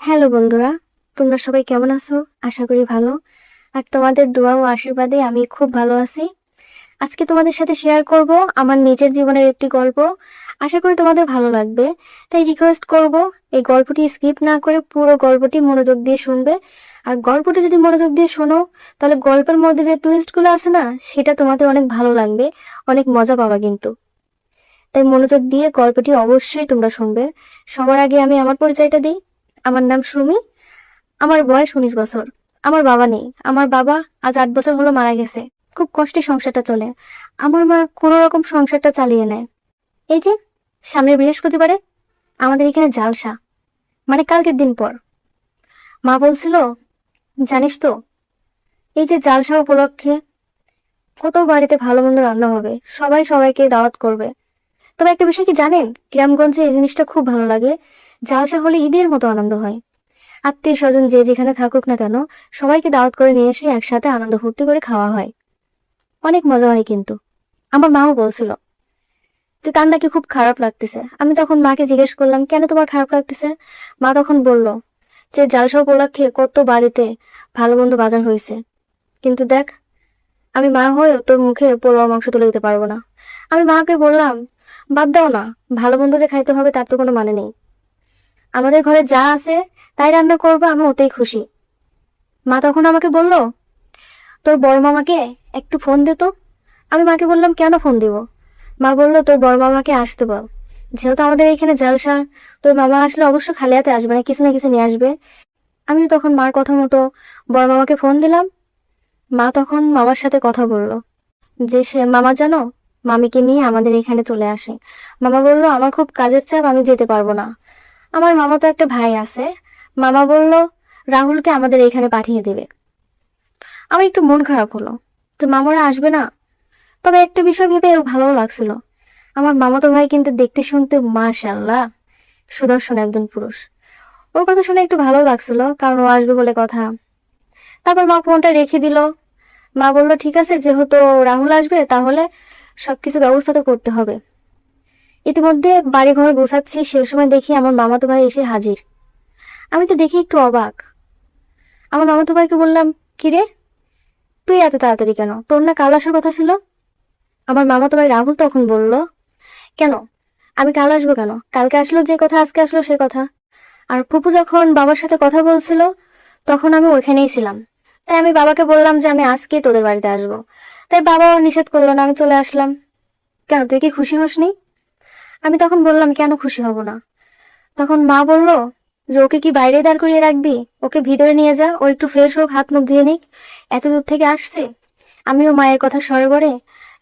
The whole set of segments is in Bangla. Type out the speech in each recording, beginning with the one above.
হ্যালো বন্ধুরা, তোমরা সবাই কেমন আছো? আশা করি ভালো। আর তোমাদের দোয়া ও আশীর্বাদে আমি খুব ভালো আছি। আজকে তোমাদের সাথে শেয়ার করব আমার নিজের জীবনের একটি গল্প। আশা করি তোমাদের ভালো লাগবে। তাই রিকোয়েস্ট করব, এই গল্পটি স্কিপ না করে পুরো গল্পটি মনোযোগ দিয়ে শুনবে। আর গল্পটি যদি মনোযোগ দিয়ে শোনো, তাহলে গল্পের মধ্যে যে টুইস্টগুলো আছে না, সেটা তোমাদের অনেক ভালো লাগবে, অনেক মজা পাবা কিন্তু। তাই মনোযোগ দিয়ে গল্পটি অবশ্যই তোমরা শুনবে। সবার আগে আমি আমার পরিচয়টা দিই। আমার নাম সুমি। আমার বয়স 19 বছর। আমার বাবা নেই। আমার বাবা আজ 8 বছর হলো মারা গেছে। খুব কষ্টে সংসারটা চলে। আমার মা কোনো রকম সংসারটা চালিয়ে নেয়। এই যে সামনের বৃহস্পতিবারে আমাদের এখানে জালসা, মানে কালকের দিন পর। মা বলছিল, জানিস তো, এই যে জালসা উপলক্ষে কত বাড়িতে ভালো মন্দ রান্না হবে, সবাই সবাইকে দাওয়াত করবে। তবে একটা বিষয় কি জানেন, গ্রামগঞ্জে এই জিনিসটা খুব ভালো লাগে। জালসা হলে ঈদের মতো আনন্দ হয়। আত্মীয় স্বজন যে যেখানে থাকুক না কেন, সবাইকে দাওয়াত করে নিয়ে এসে একসাথে আনন্দ ফুর্তি করে খাওয়া হয়। অনেক মজা হয় কিন্তু। আমার মাও বলছিল যে তার নাকি খুব খারাপ লাগতেছে। আমি তখন মাকে জিজ্ঞেস করলাম, কেন তোমার খারাপ লাগতেছে? মা তখন বলল যে জালসা উপলক্ষে কত বাড়িতে ভালো মন্দ বাজার হয়েছে, কিন্তু দেখ, আমি মা হয়ে তোর মুখে পোলাও মাংস তুলে দিতে পারবো না। আমি মাকে বললাম, বাদ দাও না, ভালো মন্দ যে খাইতে হবে তার তো কোনো মানে নেই। আমাদের ঘরে যা আছে তাই রান্না করবো, আমি ওতেই খুশি। মা তখন আমাকে বলল, তোর বড় মামাকে একটু ফোন দে তো। আমি মাকে বললাম, কেন ফোন দিব? মা বলল, তোর বড় মামাকে আসতে বল। যেহেতু আমাদের এখানে জালসা, তোর মামা আসলে অবশ্য খালি হাতে আসবে না, কিছু না কিছু নিয়ে আসবে। আমি তখন মার কথা মতো বড় মামাকে ফোন দিলাম। মা তখন মামার সাথে কথা বলল যে সে মামা জানো, মামিকে নিয়ে আমাদের এখানে চলে আসে। মামা বলল, আমার খুব কাজের চাপ, আমি যেতে পারবো না। আমার মামা তো একটা ভাই আছে। মামা বলল, রাহুলকে আমাদের এখানে পাঠিয়ে দেবে। আমার একটু মন খারাপ হলো যে মামারা আসবে না। তবে একটা বিষয় ভেবে ভালোও লাগছিল, আমার মামাতো ভাই কিন্তু দেখতে শুনতে মাশাআল্লাহ সুদর্শন একজন পুরুষ। ওর কথা শুনে একটু ভালো লাগছিল, কারণ ও আসবে বলে কথা। তারপর মা ফোনটা রেখে দিল। মা বলল, ঠিক আছে, যেহেতু রাহুল আসবে তাহলে সবকিছু ব্যবস্থা তো করতে হবে। ইতিমধ্যে বাড়ি ঘর গোছাচ্ছি, সে সময় দেখি আমার মামাতো ভাই এসে হাজির। আমি তো দেখি একটু অবাক। আমার মামাতো ভাইকে বললাম, কিরে, তুই এত তাড়াতাড়ি কেন? তোর না কাল আসার কথা ছিল? আমার মামাতো ভাই রাহুল তখন বলল, কেন, আমি কাল আসবো কেন? কালকে আসলো যে কথা, আজকে আসলো সে কথা। আর ফুপু যখন বাবার সাথে কথা বলছিল, তখন আমি ওইখানেই ছিলাম। তাই আমি বাবাকে বললাম যে আমি আজকে তোদের বাড়িতে আসবো। তাই বাবাও নিষেধ করলো না, আমি চলে আসলাম। কেন, তুই কি খুশি হসনি? আমি তখন বললাম, কেন খুশি হব না? তখন মা বলল যে ওকে কি বাইরে দাঁড় করিয়ে রাখবি? ওকে ভিতরে নিয়ে যা, ও একটু ফ্রেশ হোক, হাত মুখ ধুয়ে নিক, এত দূর থেকে আসছে। আমিও মায়ের কথা স্মরণ করে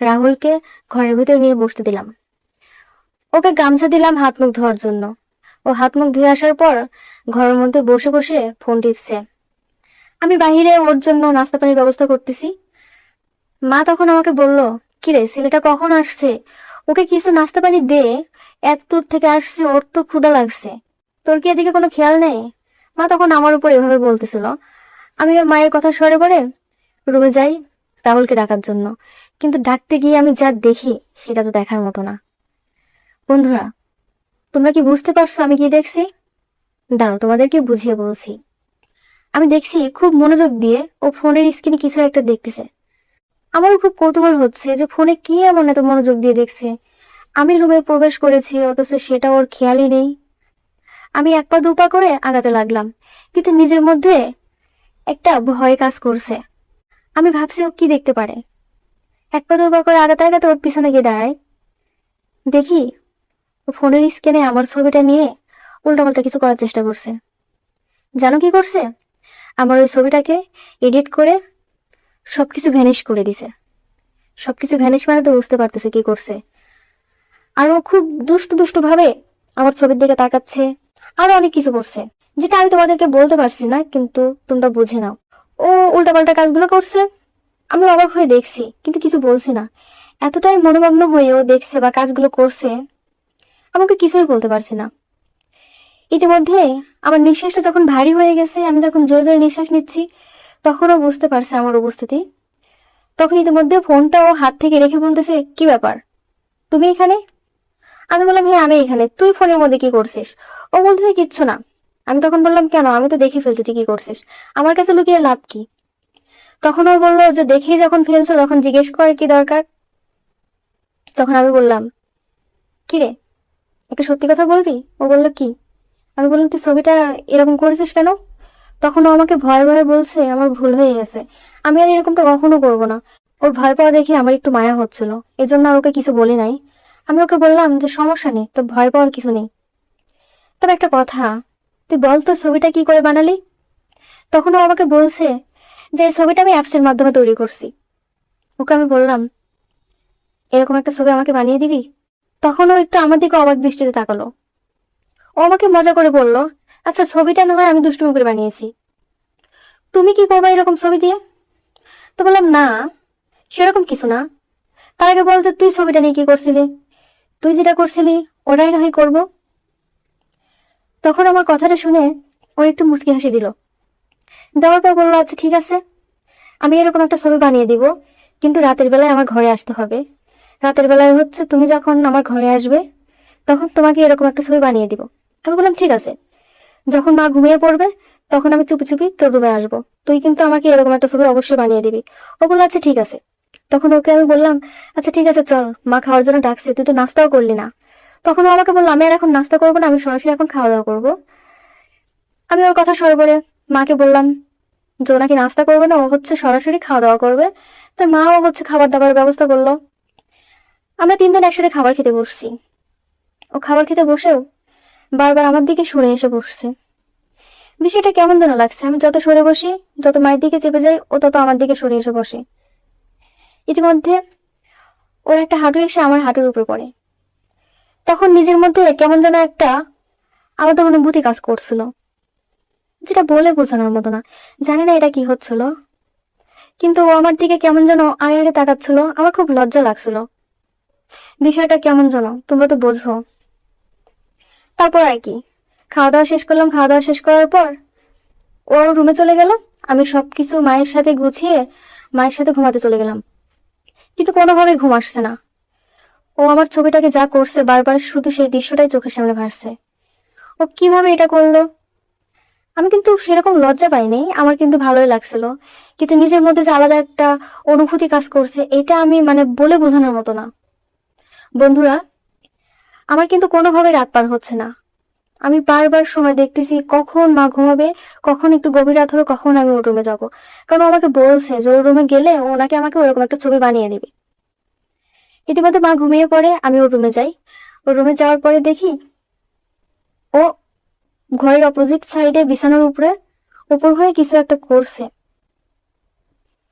রাহুলকে ঘরের ভিতরে নিয়ে বসতে দিলাম। ওকে গামছা দিলাম হাত মুখ ধোয়ার জন্য। ও হাত মুখ ধুয়ে আসার পর ঘরের মধ্যে বসে বসে ফোন টিপছে। আমি বাহিরে ওর জন্য নাস্তা পানির ব্যবস্থা করতেছি। মা তখন আমাকে বলল, কিরে, ছেলেটা কখন আসছে? ওকে কিছু নাস্তা পানি দে, এত দূর থেকে আসছে, ওর তো ক্ষুধা লাগছে। তোর কি এদিকে কোনো খেয়াল নেই? মা তখন আমার উপর এভাবে বলতেছিল। আমি ওর মায়ের কথা সরে পড়ে রুমে যাই রাহুলকে ডাকার জন্য। কিন্তু ডাকতে গিয়ে আমি যা দেখি সেটা তো দেখার মতো না। বন্ধুরা, তোমরা কি বুঝতে পারছো আমি কি দেখছি? দাঁড়াও, তোমাদেরকে বুঝিয়ে বলছি। আমি দেখছি খুব মনোযোগ দিয়ে ও ফোনের স্ক্রিনে কিছু একটা দেখতেছে। আমারও খুব কৌতূহল হচ্ছে যে ফোনে কি এমন এত মনোযোগ দিয়ে দেখছে। আমি রুমে প্রবেশ করেছি, অথচ সেটা ওর খেয়ালই নেই। আমি এক পা দু পা করে আগাতে লাগলাম, কিন্তু নিজের মধ্যে একটা ভয় কাজ করছে। আমি ভাবছি ও কি দেখতে পারে। এক পা দু পা করে আগাতে আগাতে ওর পিছনে গিয়ে দাঁড়াই। দেখি ও ফোনের স্ক্রিনে আমার ছবিটা নিয়ে উল্টাপাল্টা কিছু করার চেষ্টা করছে। জানো কি করছে? আমার ওই ছবিটাকে এডিট করে সবকিছু ভ্যানিশ করে দিছে। সবকিছু ভ্যানিশ মানে তো বুঝতে পারতেছে কি করছে। আর ও খুব দুষ্টু দুষ্টু ভাবে আমার ছবির দিকে তাকাচ্ছে, আরো অনেক কিছু করছে, যেটা আমি তোমাদেরকে বলতে পারছি না, কিন্তু তোমরা বুঝে নাও। ও উল্টাপাল্টা কাজগুলো করছে। আমি অবাক হয়ে দেখছি, কিন্তু কিছু বলছি না। এতটাই মনোমগ্ন হয়ে ও দেখছে বা কাজগুলো করছে, আমাকে কিছুই বলতে পারছি না। ইতিমধ্যে আমার নিঃশ্বাসটা যখন ভারী হয়ে গেছে, আমি যখন জোরে জোরে নিঃশ্বাস নিচ্ছি, তখনও বুঝতে পারছে আমার উপস্থিতি। তখন ইতিমধ্যে ফোনটা ও হাত থেকে রেখে বলতেছে, কি ব্যাপার, তুমি এখানে? আমি বললাম, হ্যাঁ আমি এখানে, তুই ফোনের মধ্যে কি করছিস? ও বলতেছে, কিচ্ছু না, আমি তখন বললাম, কেন? আমি তো দেখে ফেলছি তুই কি করছিস, আমার কাছে লুকিয়ে লাভ কি? তখন ও বললো যে দেখেই যখন ফেলছো তখন জিজ্ঞেস করার কি দরকার? তখন আমি বললাম, কি রে, একটা সত্যি কথা বলবি? ও বললো, কি? আমি বললাম, তুই ছবিটা এরকম করেছিস কেন? তখন ও আমাকে ভয়ে ভয়ে বলছে আমার ভুল হয়ে গেছে, আমি আর এরকমটা কখনো করবো না। ওর ভয় পাওয়া দেখে আমার একটু মায়া হচ্ছিল, এজন্য আর ওকে কিছু বলি নাই। আমি ওকে বললাম যে সমস্যা নেই, তো ভয় পাওয়ার কিছু নেই। তবে একটা কথা, তুই বল তো ছবিটা কি করে বানালি? তখন ও আমাকে বলছে যে এই ছবিটা আমি অ্যাপসের মাধ্যমে তৈরি করছি। ওকে আমি বললাম, এরকম একটা ছবি আমাকে বানিয়ে দিবি? তখন ও একটু আমার দিকে অবাক দৃষ্টিতে তাকালো। ও আমাকে মজা করে বলল, আচ্ছা ছবিটা না হয় আমি দুষ্টুমি করে বানিয়েছি, তুমি কি করবা এরকম ছবি দিয়ে? তো বললাম, না, সেরকম কিছু না। তার আগে বলতো তুই ছবিটা নিয়ে কি করছিলি? তুই যেটা করছিলি ওটাই না হয় করবো। তখন আমার কথাটা শুনে ও একটু মুচকি হাসি দিল, দেওয়ার পর বললো, আচ্ছা ঠিক আছে, আমি এরকম একটা ছবি বানিয়ে দিব, কিন্তু রাতের বেলায় আমার ঘরে আসতে হবে। রাতের বেলায় হচ্ছে তুমি যখন আমার ঘরে আসবে তখন তোমাকে এরকম একটা ছবি বানিয়ে দিব। আমি বললাম, ঠিক আছে, যখন মা ঘুমিয়ে পড়বে তখন আমি চুপি চুপি তোর রুমে আসবো, তুই কিন্তু আমাকে এরকম একটা ছবি অবশ্যই বানিয়ে দিবি। ও বললো, আচ্ছা ঠিক আছে। তখন ওকে আমি বললাম, আচ্ছা ঠিক আছে চল, মা খাওয়ার জন্য ডাকছে, তুই তো নাস্তাও করলি না। তখন ও আমাকে বললো, আমি আর এখন নাস্তা করবো না, আমি সরাসরি এখন খাওয়া দাওয়া করবো। আমি ওর কথা সরবরে মাকে বললাম যে ও নাকি নাস্তা করবে না, ও হচ্ছে সরাসরি খাওয়া দাওয়া করবে। তো মাও হচ্ছে খাবার দাবার ব্যবস্থা করলো। আমরা তিনজন একসাথে খাবার খেতে বসছি। ও খাবার খেতে বসেও বারবার আমার দিকে সরে এসে বসছে। বিষয়টা কেমন যেন লাগছে, আমি যত সরে বসি, যত মায়ের দিকে চেপে যাই, ও তত আমার দিকে সরে এসে বসে। ইতিমধ্যে ওর একটা হাঁটু এসে আমার হাঁটুর উপর পড়ে। তখন নিজের মধ্যে কেমন যেন একটা আলাদা অনুভূতি কাজ করছিল, যেটা বলে বোঝানোর মতো না। জানি না এটা কি হচ্ছিল, কিন্তু ও আমার দিকে কেমন যেন আড়ে আড়ে তাকাচ্ছিল, আমার খুব লজ্জা লাগছিল। বিষয়টা কেমন যেন, তোমরা তো বোঝো। তারপর আর কি, খাওয়া দাওয়া শেষ করলাম। খাওয়া দাওয়া শেষ করার পর ও রুমে চলে গেল, আমি সবকিছু মায়ের সাথে গুছিয়ে মায়ের সাথে ঘুমাতে চলে গেলাম। কিন্তু কোনোভাবে ঘুম আসছে না। ও আমার ছবিটাকে যা করছে বারবার শুধু সেই দৃশ্যটাই চোখের সামনে ভাসছে। ও কিভাবে এটা করলো? আমি কিন্তু সেরকম লজ্জা পাইনি, আমার কিন্তু ভালোই লাগছিল, কিন্তু নিজের মধ্যে যে আলাদা একটা অনুভূতি কাজ করছে, এটা আমি মানে বলে বোঝানোর মতো না। বন্ধুরা, আমার কিন্তু কোনোভাবে রাত পার হচ্ছে না। আমি বারবার সময় দেখতেছি কখন মা ঘুমাবে, কখন একটু গভীর রাত হবে, কখন আমি ওর রুমে যাবো। কারণ ও আমাকে বলছে যে ওর রুমে গেলে ওনাকে আমাকে ওরকম একটা ছবি বানিয়ে দিবে। ইতিমধ্যে মা ঘুমিয়ে পড়ে, আমি ওর রুমে যাই। ওর রুমে যাওয়ার পরে দেখি ও ঘরের অপোজিট সাইডে বিছানার উপরে উপর হয়ে কিছু একটা করছে।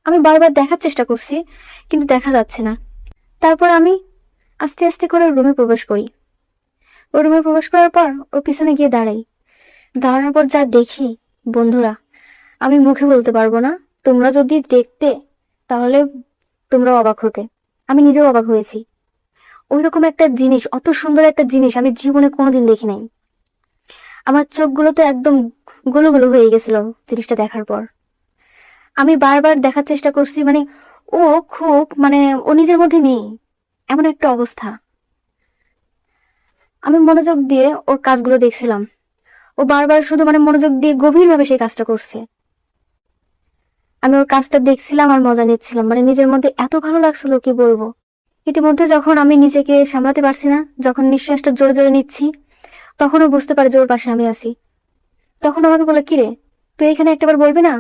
আমি বারবার দেখার চেষ্টা করছি, কিন্তু দেখা যাচ্ছে না। তারপর আমি আস্তে আস্তে করে ওর রুমে প্রবেশ করি। ওর রুমে প্রবেশ করার পর ওর পিছনে গিয়ে দাঁড়াই। দাঁড়ানোর পর যা দেখি, বন্ধুরা, আমি মুখে বলতে পারবো না। তোমরা যদি দেখতে তাহলে তোমরা অবাক হতে। আমি নিজেও অবাক হয়েছি। ওইরকম একটা জিনিস, অত সুন্দর একটা জিনিস আমি জীবনে কোনোদিন দেখি নাই। আমার চোখগুলো তো একদম গুলো গুলো হয়ে গেছিল জিনিসটা দেখার পর। আমি বারবার দেখার চেষ্টা করছি, মানে ও খুব মানে ও নিজের মধ্যে নেই, এমন একটা অবস্থা। আমি মনোযোগ দিয়ে ওর কাজগুলো দেখছিলাম। ও বারবার শুধু মানে মনোযোগ দিয়ে গভীরভাবে সেই কাজটা করছে। আমি ওর কাজটা দেখছিলাম আর মজা নিচ্ছিলাম, মানে নিজের মধ্যে এত ভালো লাগছিল কি বলবো। ইতিমধ্যে যখন আমি নিজেকে সামলাতে পারছি না, যখন নিঃশ্বাসটা জোরে জোরে নিচ্ছি, তখনও বুঝতে পারে যে ওর পাশে আমি আছি। তখন আমাকে বলে, কিরে তুই এখানে একটাবার বলবি না?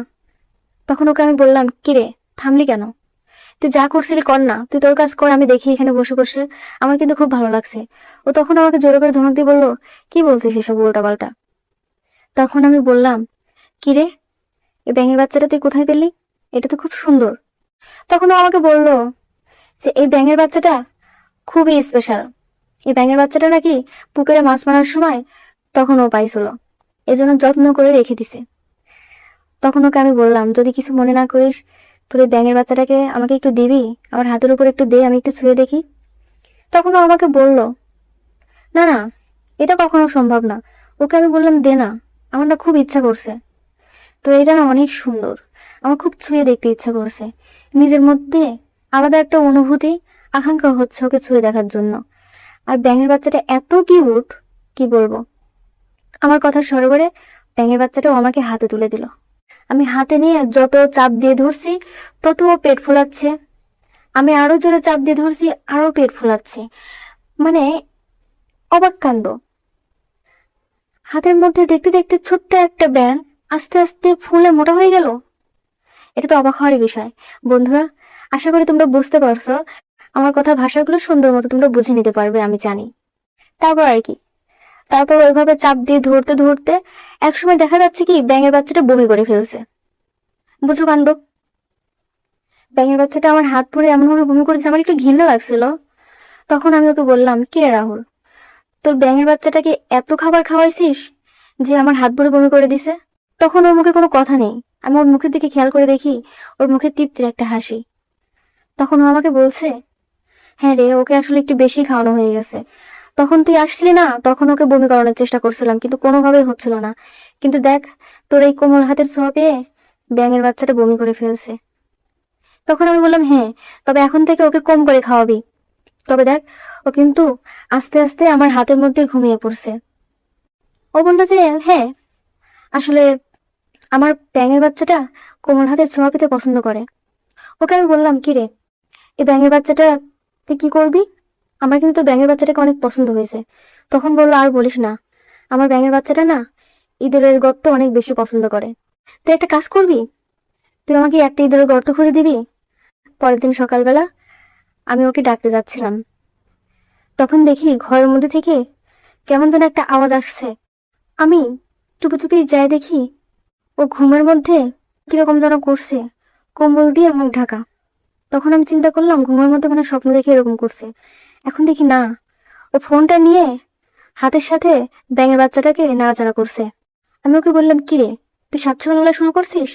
তখন ওকে আমি বললাম, কিরে থামলি কেন? তুই যা করছিলি কর না, তুই তোর কাজ কর, আমি দেখি এখানে বসে বসে, আমার কিন্তু খুব ভালো লাগছে। ও তখন আমাকে জোরে করে ধমক দিয়ে বললো, কি বলছিস এসব উল্টাপাল্টা? তখন আমি বললাম, কিরে এই ব্যাঙের বাচ্চাটা তুই কোথায় পেলি? এটা তো খুব সুন্দর। তখন ও আমাকে বলল যে এই ব্যাঙের বাচ্চাটা খুবই স্পেশাল। এই ব্যাঙের বাচ্চাটা নাকি পুকুরে মাছ মারার সময় তখন ও পাইছিল, এজন্য যত্ন করে রেখে দিছে। তখন ওকে আমি বললাম, যদি কিছু মনে না করিস, তোর এই ব্যাঙের বাচ্চাটাকে আমাকে একটু দিবি, আমার হাতের উপর একটু দে, আমি একটু ছুঁয়ে দেখি। তখন ও আমাকে বলল, না না, এটা কখনো সম্ভব না। ওকে আমি বললাম, দে না, আমার না খুব ইচ্ছা করছে, তো এটা না অনেক সুন্দর, আমার খুব ছুঁয়ে দেখতে ইচ্ছা করছে। নিজের মধ্যে আলাদা একটা অনুভূতি, আকাঙ্ক্ষা হচ্ছে ওকে ছুঁয়ে দেখার জন্য। আর ব্যাঙের বাচ্চাটা এত কিউট, কি বলবো। আমার কথা সরোবরে ব্যাঙের বাচ্চাটাও আমাকে হাতে তুলে দিল। আমি হাতে নিয়ে যত চাপ দিয়ে ধরছি তত ও পেট ফোলাচ্ছে। আমি আরো জোরে চাপ দিয়ে ধরছি, আরো পেট ফোলাচ্ছে। মানে অবাক কাণ্ড। হাতের মধ্যে দেখতে দেখতে ছোট্ট একটা ব্যাঙ আস্তে আস্তে ফুলে মোটা হয়ে গেল। এটা তো অবাক হওয়ারই বিষয়। বন্ধুরা, আশা করি তোমরা বুঝতে পারছো। আমার কথার ভাষাগুলো সুন্দর মতো তোমরা বুঝে নিতে পারবে আমি জানি। তারপর আর কি, তারপর ওইভাবে চাপ দিয়ে ধরতে ধরতে একসময় দেখা যাচ্ছে কি ব্যাঙের বাচ্চাটা বমি করে ফেলছে। বুঝো কাণ্ড। ব্যাঙের বাচ্চাটা আমার হাত পরে এমনভাবে বমি করেছে, আমার একটু ঘৃণা লাগছিল। তখন আমি ওকে বললাম, কি রে রাহুল, তোর ব্যাঙের বাচ্চাটাকে এত খাবার খাওয়াইছিস যে আমার হাত ভরে বমি করে দিছে? তখন ওর মুখে কোনো কথা নেই। আমি ওর মুখের দিকে খেয়াল করে দেখি ওর মুখে তৃপ্তির একটা হাসি। তখন ও আমাকে বলছে, হ্যাঁ রে, ওকে আসলে একটু বেশি খাওয়ানো হয়ে গেছে। তখন তুই আসছিলি না, তখন ওকে বমি করানোর চেষ্টা করছিলাম, কিন্তু কোনোভাবেই হচ্ছিল না। কিন্তু দেখ, তোর এই কোমল হাতের ছোঁয়া পেয়ে ব্যাঙের বাচ্চাটা বমি করে ফেলছে। তখন আমি বললাম, হ্যাঁ, তবে এখন থেকে ওকে কম করে খাওয়াবি। তবে দেখ, ও কিন্তু আস্তে আস্তে আমার হাতের মধ্যে ঘুমিয়ে পড়ছে। ও বললো যে, হ্যাঁ, আসলে আমার ব্যাঙের বাচ্চাটা কোমল হাতের ছোঁয়া পেতে পছন্দ করে। ওকে আমি বললাম, কি রে, এই ব্যাঙের বাচ্চাটা তুই কি করবি? আমার কিন্তু তোর ব্যাঙের বাচ্চাটাকে অনেক পছন্দ হয়েছে। তখন বললো, আর বলিস না, আমার ব্যাঙের বাচ্চাটা না ইঁদুরের গর্ত অনেক বেশি পছন্দ করে। তুই একটা কাজ করবি, তুই আমাকে একটা ইঁদুরের গর্ত খুঁজে দিবি। পরের দিন সকালবেলা আমি ওকে ডাকতে যাচ্ছিলাম, তখন দেখি ঘরের মধ্যে থেকে কেমন যেন একটা আওয়াজ আসছে। আমি চুপি চুপি যাই দেখি ও ঘুমের মধ্যে কিরকম যেন করছে, কম্বল দিয়ে মুখ ঢাকা। তখন আমি চিন্তা করলাম ঘুমের মধ্যে মানে স্বপ্ন দেখে এরকম করছে। এখন দেখি না, ও ফোনটা নিয়ে হাতের সাথে ব্যাঙের বাচ্চাটাকে নাড়াচাড়া করছে। আমি ওকে বললাম, কি রে, তুই সাত সকালবেলা শুরু করছিস?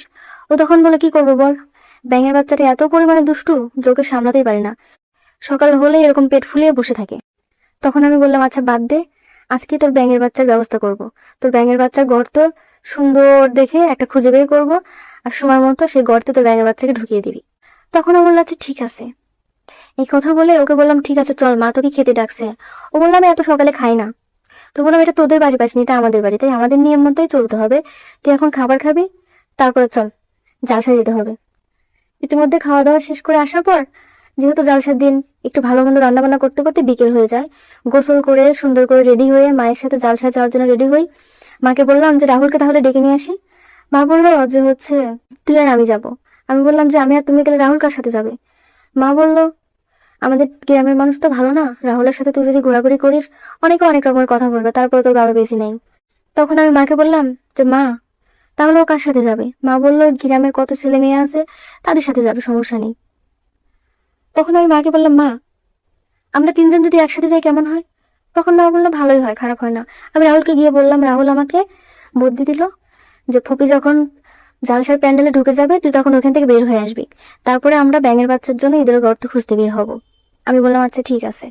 ও তখন বলে, কি করবো বল, ব্যাঙের বাচ্চাটা এত পরিমাণে দুষ্টু যে ওকে সামলাতেই পারি না, সকাল হলে এরকম পেট ফুলিয়ে বসে থাকে। তখন আমি বললাম, আচ্ছা বাদ দে, আজকে তোর ব্যাঙের বাচ্চার ব্যবস্থা করব। তোর ব্যাঙের বাচ্চার গর্ত সুন্দর দেখে একটা খুঁজে বের করবো, আর সময় মতো সেই গর্তে তোর ব্যাঙের বাচ্চাকে ঢুকিয়ে দিবি। তখন ও বললো, আচ্ছা ঠিক আছে। এই কথা বলে ওকে বললাম, ঠিক আছে চল, মা তোকে খেতে ডাকছে। ও বললাম, আমি এত সকালে খাই না। তো বললাম, এটা তোদের বাড়ি পাসনি, এটা আমাদের বাড়ি, তাই আমাদের নিয়ম মতোই চলতে হবে। তুই এখন খাবার খাবি, তারপরে চল, জালসা দিতে হবে। ইতিমধ্যে খাওয়া দাওয়া শেষ করে আসার পর, যেহেতু জালসার দিন, একটু ভালো মন্দ রান্না বান্না করতে করতে বিকেল হয়ে যায়। গোসল করে সুন্দর করে রেডি হয়ে মায়ের সাথে জালসায় যাওয়ার জন্য রেডি হই। মাকে বললাম যে রাহুলকে তাহলে ডেকে নিয়ে আসি। মা বললো যে হচ্ছে তুই আর আমি যাব। আমি বললাম যে আমি আর তুমি গেলে রাহুল কার সাথে যাবে? মা বললো, আমাদের গ্রামের মানুষ তো ভালো না, রাহুলের সাথে তুই যদি ঘোরাঘুরি করিস অনেকে অনেক রকমের কথা বলবে, তারপরে তোর বাবা বেশি নেই। তখন আমি মাকে বললাম যে মা, তাহলে ও কার সাথে যাবে? মা বললো, গ্রামের কত ছেলে মেয়ে আছে, তাদের সাথে যাবে, সমস্যা নেই। তখন আমি মাকে বললাম, মা, আমরা তিনজন যদি একসাথে যাই কেমন হয়? তখন মা বললো, ভালোই হয়, খারাপ হয় না। আমি রাহুলকে গিয়ে বললাম, রাহুল আমাকে বুদ্ধি দিল যে ফুপি যখন জালসার প্যান্ডেলে ঢুকে যাবে তুই তখন ওখান থেকে বের হয়ে আসবি, তারপরে আমরা ব্যাঙের বাচ্চার জন্য ইঁদুরের গর্ত খুঁজতে বের হব। আমি বললাম, আচ্ছা ঠিক আছে।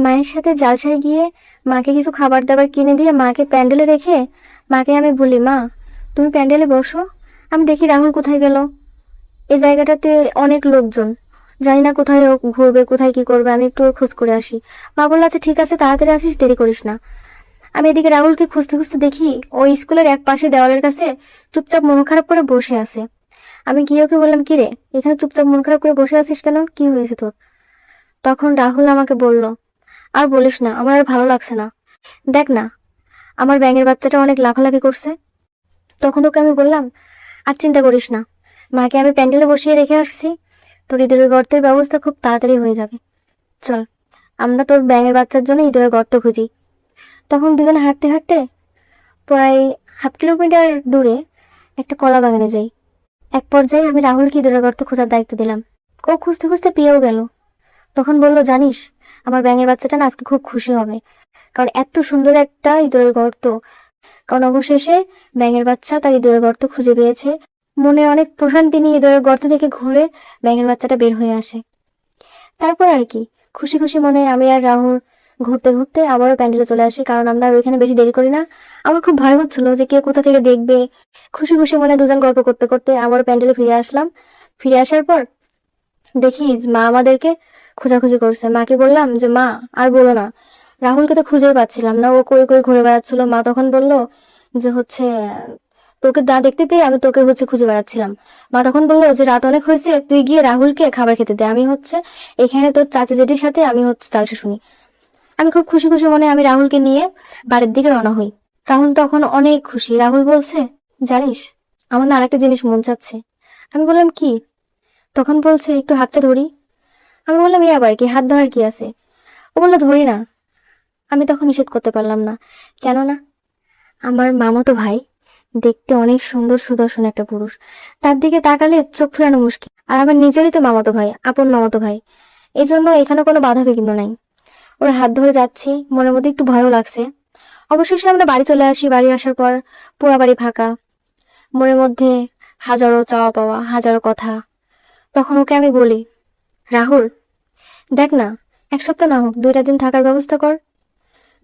মায়ের সাথে জালসায় গিয়ে মাকে কিছু খাবার দাবার কিনে দিয়ে মাকে প্যান্ডেলে রেখে মাকে আমি বলি, মা তুমি প্যান্ডেলে বসো, আমি দেখি রাহুল কোথায় গেল। এই জায়গাটাতে অনেক লোকজন, জানি না কোথায় ও ঘুরবে, কোথায় কি করবে, আমি একটু ওর খোঁজ করে আসি। মা বললো, আচ্ছা ঠিক আছে, তাড়াতাড়ি আসিস, দেরি করিস না। আমি এদিকে রাহুলকে খুঁজতে খুঁজতে দেখি ও স্কুলের এক পাশে দেওয়ালের কাছে চুপচাপ মন খারাপ করে বসে আছে। আমি গিয়ে ওকে বললাম, কি রে, এখানে চুপচাপ মন খারাপ করে বসে আছিস কেন, কি হয়েছে তোর? তখন রাহুল আমাকে বলল, আর বলিস না, আমার আর ভালো লাগছে না। দেখ না, আমার ব্যাঙের বাচ্চাটা অনেক লাফালাফি করছে। তখন ওকে আমি বললাম, আর চিন্তা করিস না, মাকে আমি প্যান্ডেলে বসিয়ে রেখে আসছি, তোর ইঁদুরের গর্তের ব্যবস্থা খুব তাড়াতাড়ি হয়ে যাবে। চল, আমরা তোর ব্যাঙের বাচ্চার জন্য ইঁদুরের গর্ত খুঁজি। তখন দুজনে হাঁটতে হাঁটতে প্রায় 1/2 কিলোমিটার দূরে একটা কলা বাগানে যাই। এক পর্যায়ে আমি রাহুলকে ইঁদুরের গর্ত খোঁজার দায়িত্ব দিলাম। ও খুঁজতে খুঁজতে পেয়েও গেল। তখন বলল, জানিস, আমার ব্যাঙের বাচ্চাটা না আজকে খুব খুশি হবে, কারণ এত সুন্দর একটা ইঁদুরের গর্ত, কারণ অবশেষে ব্যাঙের বাচ্চা তার ইঁদুরের গর্ত খুঁজে পেয়েছে। মনে অনেক প্রশান্তি নিয়ে ইঁদুরের গর্ত থেকে ঘুরে ব্যাঙের বাচ্চাটা বের হয়ে আসে। তারপর আর কি, খুশি খুশি মনে আমি আর রাহুল ঘুরতে ঘুরতে আবারও প্যান্ডেলে চলে আসি, কারণ আমরা আর ওইখানে বেশি দেরি করি না। আমার খুব ভয় হচ্ছিল যে কে কোথা থেকে দেখবে। খুশি খুশি মনে দুজন গল্প করতে করতে আবারও প্যান্ডেলে ফিরে আসলাম। ফিরে আসার পর দেখি মা আমাদেরকে খোঁজাখুঁজি করছে। মাকে বললাম যে মা, আর বলো না, রাহুলকে তো খুঁজেই পাচ্ছিলাম না, ও কই কই ঘুরে বেড়াচ্ছিল। মা তখন বলল যে হচ্ছে তোকে না দেখতে পেয়ে আমি তোকে হচ্ছে খুঁজে বেড়াচ্ছিলাম। মা তখন বললো যে রাত অনেক হয়েছে, তুই গিয়ে রাহুলকে খাবার খেতে দে, আমি হচ্ছে এখানে তোর চাচি জেঠির সাথে আমি হচ্ছে তালসা শুনি। আমি খুব খুশি খুশি মনে আমি রাহুলকে নিয়ে বাড়ির দিকে রওনা হই। রাহুল তখন অনেক খুশি। রাহুল বলছে, জানিস আমার না আরেকটা জিনিস মন চাচ্ছে। আমি বললাম কি? তখন বলছে একটু হাতটা ধরি। আমি বললাম এ আবার কি, হাত ধরার কি আছে? ও বললো ধরি না। আমি তখন নিষেধ করতে পারলাম না, কেননা আমার মামাতো ভাই দেখতে অনেক সুন্দর সুদর্শন একটা পুরুষ, তার দিকে তাকালে চোখ ফেরানো মুশকিল। আর আমার নিজেরই তো মামাতো ভাই, আপন মামাতো ভাই, এই জন্য এখানে কোনো বাধা বিঘ্ন নাই। ওর হাত ধরে যাচ্ছি, মনের মধ্যে একটু ভয়ও লাগছে। অবশেষে আমরা বাড়ি চলে আসি। বাড়ি আসার পর পুরা বাড়ি ফাঁকা, মনের মধ্যে হাজারো চাওয়া পাওয়া, হাজারো কথা। তখন ওকে আমি বলি, রাহুল দেখ না, 1 সপ্তাহ না হোক 2টা দিন থাকার ব্যবস্থা কর।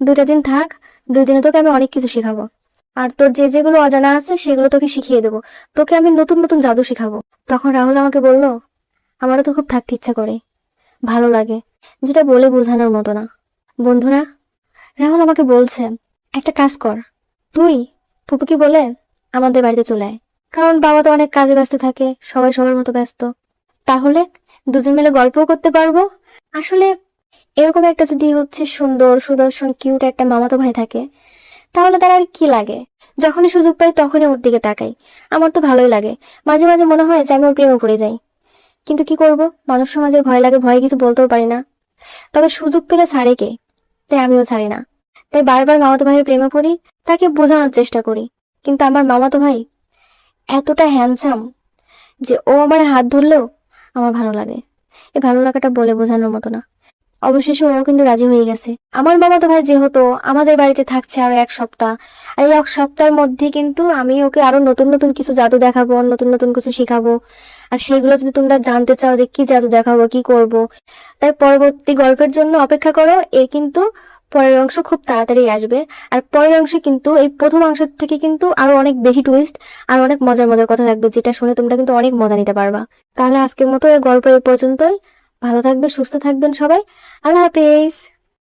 2টা দিন থাক, 2 দিনে তোকে আমি অনেক কিছু শেখাবো। আর তোর যে যেগুলো অজানা আছে সেগুলো তোকে শিখিয়ে দেবো। তোকে আমি নতুন নতুন জাদু শেখাবো। তখন রাহুল আমাকে বলল, আমারও তো খুব থাকতে ইচ্ছা করে, ভালো লাগে, যেটা বলে বোঝানোর মতো না। বন্ধুরা, রাহুল আমাকে বলছে, একটা কাজ কর, তুই ফুপুকে বলে আমাদের বাড়িতে চলে আয়। কারণ বাবা তো অনেক কাজে ব্যস্ত থাকে, সবাই সবার মতো ব্যস্ত। তাহলে দুজন মিলে গল্পও করতে পারবো। আসলে এরকম একটা যদি হচ্ছে সুন্দর সুদর্শন কিউট একটা মামাতো ভাই থাকে, তাহলে তার আর কি লাগে? যখনই সুযোগ পাই তখনই ওর দিকে তাকাই। আমার তো ভালোই লাগে। মাঝে মাঝে মনে হয় যে আমি ওর প্রেমে পড়ে যাই, কিন্তু কি করব, মানব সমাজের ভয় লাগে, ভয়ে কিছু বলতেও পারি না। তবে সুযোগ পেলে ছাড়ে কে, তাই আমিও ছাড়ি না। তাই বারবার মামাতো ভাইয়ের প্রেমে পড়ি, তাকে বোঝানোর চেষ্টা করি। কিন্তু আমার মামাতো ভাই এতটা হ্যান্ডসাম যে ও আমার হাত ধরলেও আমার ভালো লাগে। এই ভালো লাগাটা বলে বোঝানোর মতো না। অবশেষে ও কিন্তু রাজি হয়ে গেছে। আমার মামাতো ভাই যেহেতু আমাদের বাড়িতে থাকছে আরো 1 সপ্তাহ, আর এই 1 সপ্তাহের মধ্যে কিন্তু আমি ওকে আরো নতুন নতুন কিছু জাদু দেখাবো, নতুন নতুন কিছু শিখাবো। আর সেগুলো যদি তোমরা জানতে চাও যে কি জাদু দেখাবো, কি করব, তাই পরবর্তী গল্পের জন্য অপেক্ষা করো। এর কিন্তু পরের অংশ খুব তাড়াতাড়ি আসবে। আর পরের অংশে কিন্তু এই প্রথম অংশ থেকে কিন্তু আরো অনেক বেশি টুইস্ট আর অনেক মজার মজার কথা থাকবে, যেটা শুনে তোমরা কিন্তু অনেক মজা নিতে পারবা। তাহলে আজকের মতো এই গল্প এই পর্যন্তই। ভালো থাকবে, সুস্থ থাকবেন সবাই। আল্লাহ হাফেজ।